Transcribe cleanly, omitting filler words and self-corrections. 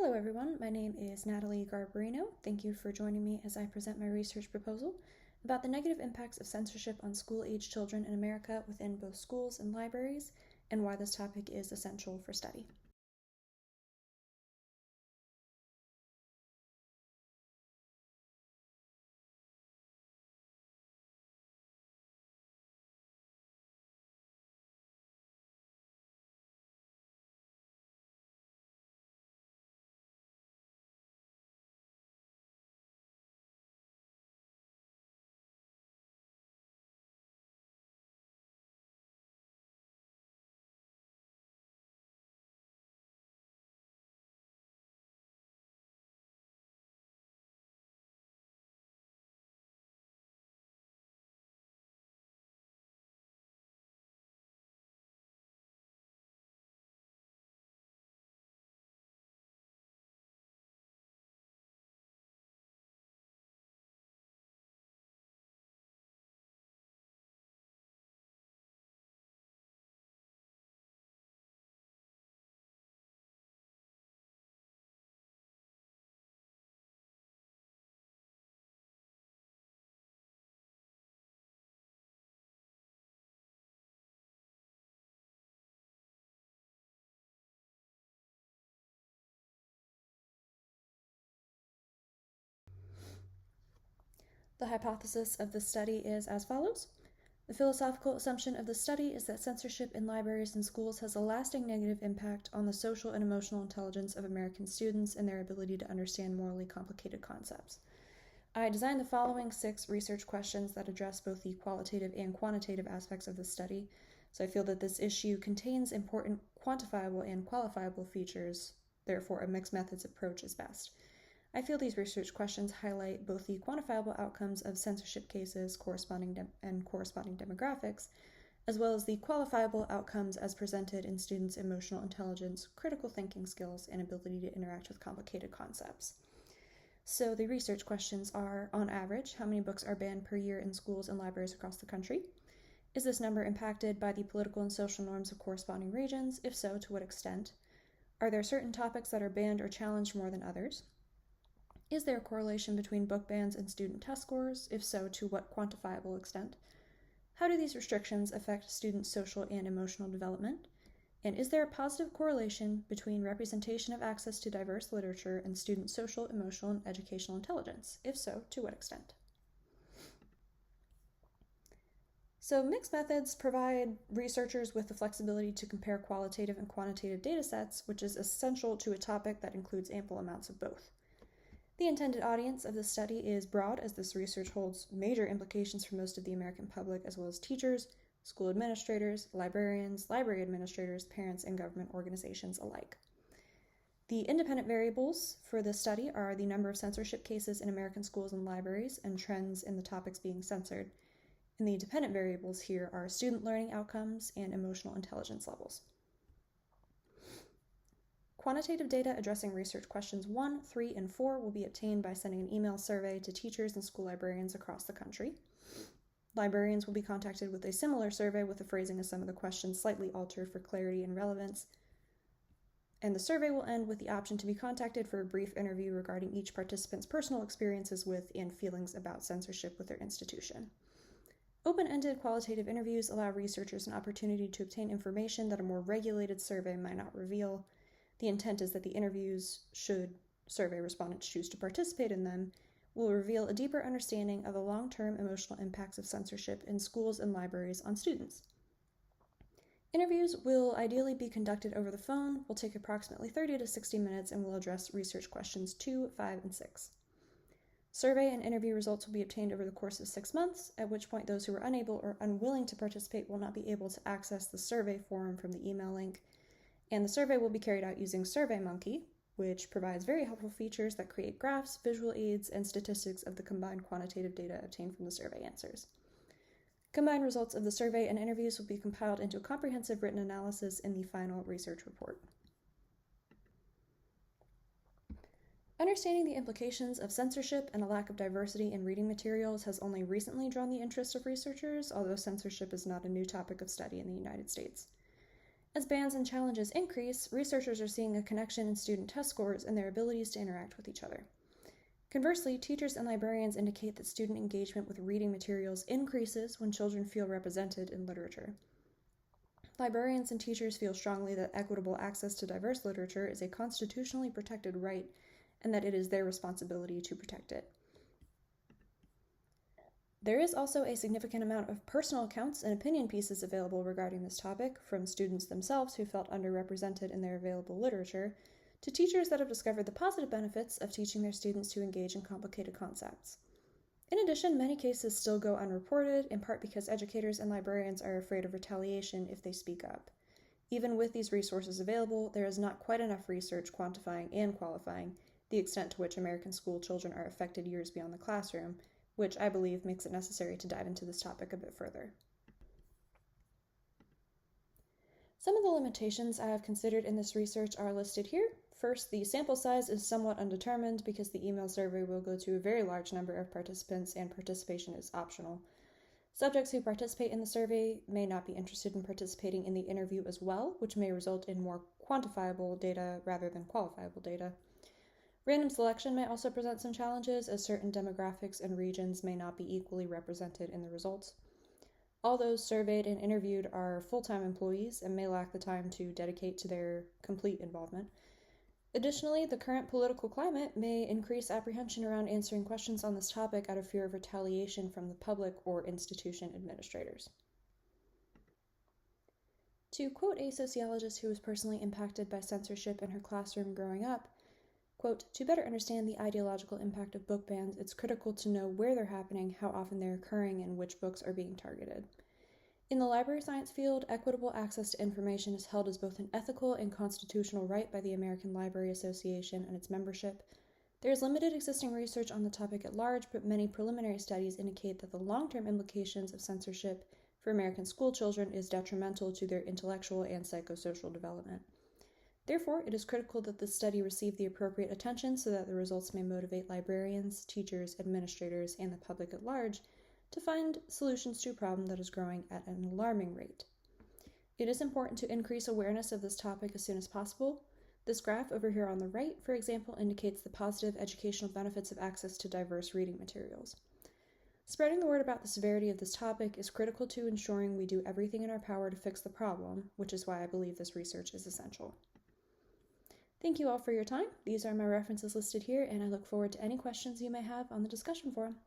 Hello everyone, my name is Natalie Garbarino. Thank you for joining me as I present my research proposal about the negative impacts of censorship on school-age children in America within both schools and libraries, and why this topic is essential for study. The hypothesis of this study is as follows. The philosophical assumption of the study is that censorship in libraries and schools has a lasting negative impact on the social and emotional intelligence of American students and their ability to understand morally complicated concepts. I designed the following 6 research questions that address both the qualitative and quantitative aspects of the study, so I feel that this issue contains important quantifiable and qualifiable features, therefore a mixed methods approach is best. I feel these research questions highlight both the quantifiable outcomes of censorship cases corresponding demographics, as well as the qualifiable outcomes as presented in students' emotional intelligence, critical thinking skills, and ability to interact with complicated concepts. So the research questions are, on average, how many books are banned per year in schools and libraries across the country? Is this number impacted by the political and social norms of corresponding regions? If so, to what extent? Are there certain topics that are banned or challenged more than others? Is there a correlation between book bans and student test scores? If so, to what quantifiable extent? How do these restrictions affect students' social and emotional development? And is there a positive correlation between representation of access to diverse literature and student social, emotional, and educational intelligence? If so, to what extent? So mixed methods provide researchers with the flexibility to compare qualitative and quantitative data sets, which is essential to a topic that includes ample amounts of both. The intended audience of this study is broad, as this research holds major implications for most of the American public, as well as teachers, school administrators, librarians, library administrators, parents, and government organizations alike. The independent variables for this study are the number of censorship cases in American schools and libraries and trends in the topics being censored. And the dependent variables here are student learning outcomes and emotional intelligence levels. Quantitative data addressing research questions 1, 3, and 4 will be obtained by sending an email survey to teachers and school librarians across the country. Librarians will be contacted with a similar survey with the phrasing of some of the questions slightly altered for clarity and relevance. And the survey will end with the option to be contacted for a brief interview regarding each participant's personal experiences with and feelings about censorship with their institution. Open-ended qualitative interviews allow researchers an opportunity to obtain information that a more regulated survey might not reveal. The intent is that the interviews, should survey respondents choose to participate in them, will reveal a deeper understanding of the long-term emotional impacts of censorship in schools and libraries on students. Interviews will ideally be conducted over the phone, will take approximately 30 to 60 minutes, and will address research questions 2, 5, and 6. Survey and interview results will be obtained over the course of 6 months, at which point those who are unable or unwilling to participate will not be able to access the survey form from the email link, and the survey will be carried out using SurveyMonkey, which provides very helpful features that create graphs, visual aids, and statistics of the combined quantitative data obtained from the survey answers. Combined results of the survey and interviews will be compiled into a comprehensive written analysis in the final research report. Understanding the implications of censorship and a lack of diversity in reading materials has only recently drawn the interest of researchers, although censorship is not a new topic of study in the United States. As bans and challenges increase, researchers are seeing a connection in student test scores and their abilities to interact with each other. Conversely, teachers and librarians indicate that student engagement with reading materials increases when children feel represented in literature. Librarians and teachers feel strongly that equitable access to diverse literature is a constitutionally protected right and that it is their responsibility to protect it. There is also a significant amount of personal accounts and opinion pieces available regarding this topic, from students themselves who felt underrepresented in their available literature, to teachers that have discovered the positive benefits of teaching their students to engage in complicated concepts. In addition, many cases still go unreported, in part because educators and librarians are afraid of retaliation if they speak up. Even with these resources available, there is not quite enough research quantifying and qualifying the extent to which American school children are affected years beyond the classroom, which I believe makes it necessary to dive into this topic a bit further. Some of the limitations I have considered in this research are listed here. First, the sample size is somewhat undetermined because the email survey will go to a very large number of participants and participation is optional. Subjects who participate in the survey may not be interested in participating in the interview as well, which may result in more quantifiable data rather than qualifiable data. Random selection may also present some challenges, as certain demographics and regions may not be equally represented in the results. All those surveyed and interviewed are full-time employees and may lack the time to dedicate to their complete involvement. Additionally, the current political climate may increase apprehension around answering questions on this topic out of fear of retaliation from the public or institution administrators. To quote a sociologist who was personally impacted by censorship in her classroom growing up, quote, "To better understand the ideological impact of book bans, it's critical to know where they're happening, how often they're occurring, and which books are being targeted. In the library science field, equitable access to information is held as both an ethical and constitutional right by the American Library Association and its membership. There is limited existing research on the topic at large, but many preliminary studies indicate that the long-term implications of censorship for American school children is detrimental to their intellectual and psychosocial development. Therefore, it is critical that this study receive the appropriate attention so that the results may motivate librarians, teachers, administrators, and the public at large to find solutions to a problem that is growing at an alarming rate. It is important to increase awareness of this topic as soon as possible. This graph over here on the right, for example, indicates the positive educational benefits of access to diverse reading materials. Spreading the word about the severity of this topic is critical to ensuring we do everything in our power to fix the problem, which is why I believe this research is essential. Thank you all for your time. These are my references listed here, and I look forward to any questions you may have on the discussion forum.